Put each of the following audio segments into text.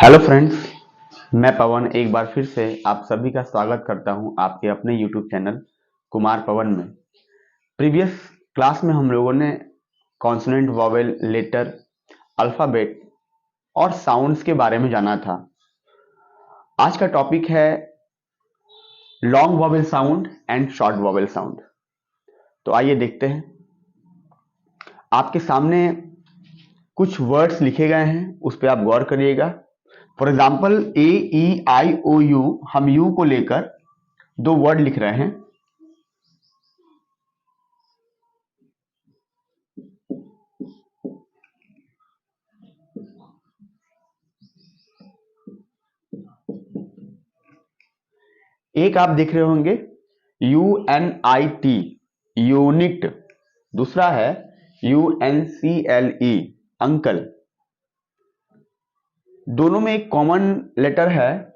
Hello friends, मैं पवन एक बार फिर से आप सभी का स्वागत करता हूं आपके अपने यूट्यूब चैनल कुमार पवन में। प्रीवियस क्लास में हम लोगों ने कॉन्सोनेंट, वॉवेल, लेटर, अल्फ़ाबेट और साउंड्स के बारे में जाना था। आज का टॉपिक है long vowel sound and short vowel sound. तो आइए देखते हैं। आपके सामने कुछ वर्ड्स लिखे गए हैं, उस पर आप गौर करिएगा। For example A, E, I, O, U, हम यू को लेकर दो वर्ड लिख रहे हैं। एक आप देख रहे होंगे UNIT, यूनिट। दूसरा है UNCLE, अंकल। दोनों में एक कॉमन लेटर है,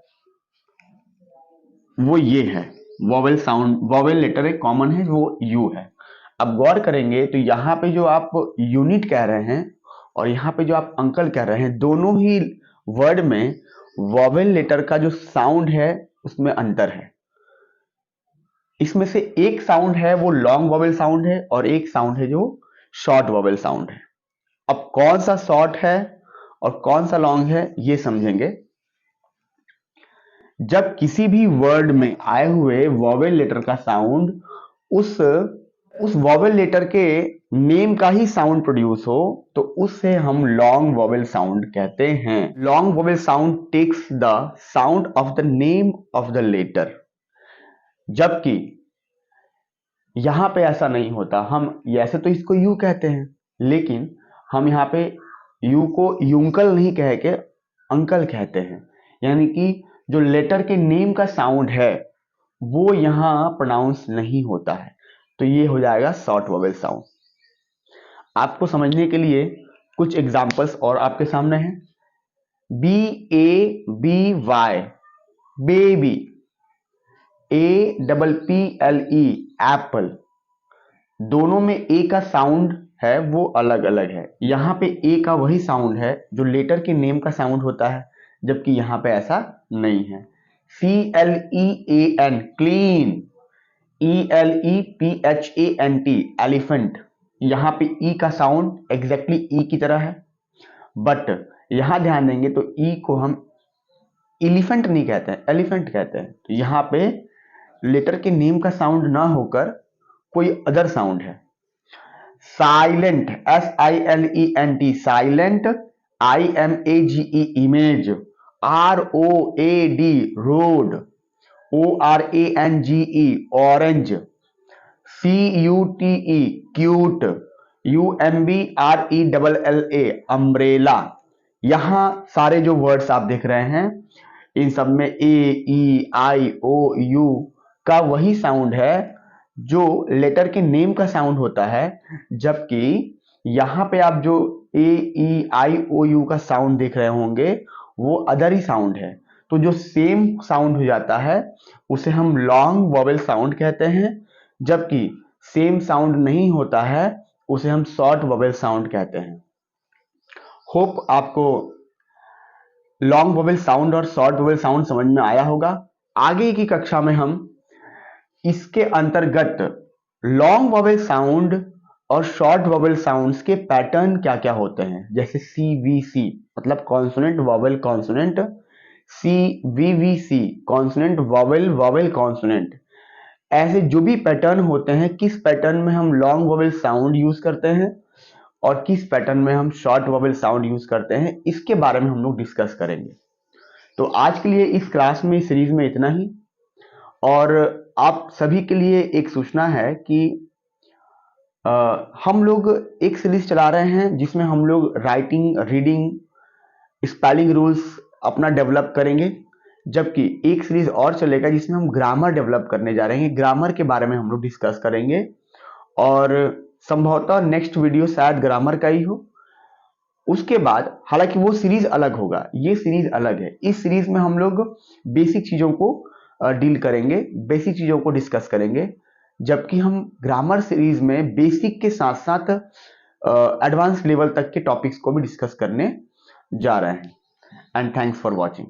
वो ये है वॉवेल साउंड। वॉवेल लेटर एक कॉमन है, वो यू है। अब गौर करेंगे तो यहाँ पे जो आप यूनिट कह रहे हैं और यहाँ पे जो आप अंकल कह रहे हैं, दोनों ही वर्ड में वॉवेल लेटर का जो साउंड है उसमें अंतर है। इसमें से एक साउंड है वो लॉन्ग वॉवेल साउंड है और एक साउंड है जो शॉर्ट वॉवेल साउंड है। अब कौन सा शॉर्ट है और कौन सा लॉन्ग है ये समझेंगे। जब किसी भी वर्ड में आए हुए वॉवेल लेटर का साउंड उस वॉवेल लेटर के नेम का ही साउंड प्रोड्यूस हो तो उससे हम लॉन्ग वॉवेल साउंड कहते हैं। Long vowel sound takes the sound of the name of the letter, जबकि यहां पे ऐसा नहीं होता। हम ऐसे तो इसको यू कहते हैं, लेकिन हम यहाँ पे यू को यूंकल नहीं कह के अंकल कहते हैं। यानी कि जो लेटर के नेम का साउंड है वो यहाँ प्रोनाउंस नहीं होता है। तो ये हो जाएगा शॉर्ट वॉवेल साउंड। आपको समझने के लिए कुछ एग्जांपल्स और आपके सामने हैं। BABY, baby. APPLE, Apple. दोनों में ए का साउंड है वो अलग अलग है। यहाँ पे ए का वही साउंड है जो लेटर के नेम का साउंड होता है, जबकि यहाँ पे ऐसा नहीं है। CLEAN, clean. ELEPHANT, elephant. यहाँ पे ई का साउंड एग्जैक्टली ई की तरह है, बट यहाँ ध्यान देंगे तो ई को हम एलिफेंट नहीं कहते हैं, एलिफेंट कहते हैं। तो यहाँ पे लेटर के नेम का साउंड ना होकर कोई अदर साउंड है। Silent, SILENT, silent. IMAGE, image. ROAD, road. ORANGE, orange. CUTE, cute. UMBRELLA, umbrella. यहां सारे जो वर्ड्स आप देख रहे हैं इन सब में AEIOU का वही साउंड है जो लेटर के नेम का साउंड होता है, जबकि यहां पे आप जो AEIOU का साउंड देख रहे होंगे वो अदर ही साउंड है। तो जो सेम साउंड हो जाता है उसे हम लॉन्ग वॉवेल साउंड कहते हैं, जबकि सेम साउंड नहीं होता है उसे हम शॉर्ट वॉवेल साउंड कहते हैं। होप आपको लॉन्ग वॉवेल साउंड और शॉर्ट वॉवेल साउंड समझ में आया होगा। आगे की कक्षा में हम इसके अंतर्गत लॉन्ग वॉवेल साउंड और शॉर्ट वॉवेल साउंड्स के पैटर्न क्या क्या होते हैं, जैसे CVC मतलब consonant vowel consonant, CVVC consonant vowel vowel consonant. ऐसे जो भी पैटर्न होते हैं, किस पैटर्न में हम लॉन्ग वॉवेल साउंड यूज करते हैं और किस पैटर्न में हम शॉर्ट वॉवेल साउंड यूज करते हैं, इसके बारे में हम लोग डिस्कस करेंगे। तो आज के लिए इस क्लास में, इस सीरीज में इतना ही। और आप सभी के लिए एक सूचना है कि हम लोग एक सीरीज चला रहे हैं जिसमें हम लोग राइटिंग, रीडिंग, स्पेलिंग रूल्स अपना डेवलप करेंगे, जबकि एक सीरीज और चलेगा जिसमें हम ग्रामर डेवलप करने जा रहे हैं। ग्रामर के बारे में हम लोग डिस्कस करेंगे और संभवतः नेक्स्ट वीडियो शायद ग्रामर का ही हो। उसके बाद हालांकि वो सीरीज अलग होगा, ये सीरीज अलग है। इस सीरीज में हम लोग बेसिक चीजों को डील करेंगे, बेसिक चीजों को डिस्कस करेंगे, जबकि हम ग्रामर सीरीज में बेसिक के साथ साथ एडवांस लेवल तक के टॉपिक्स को भी डिस्कस करने जा रहे हैं। And thanks for watching.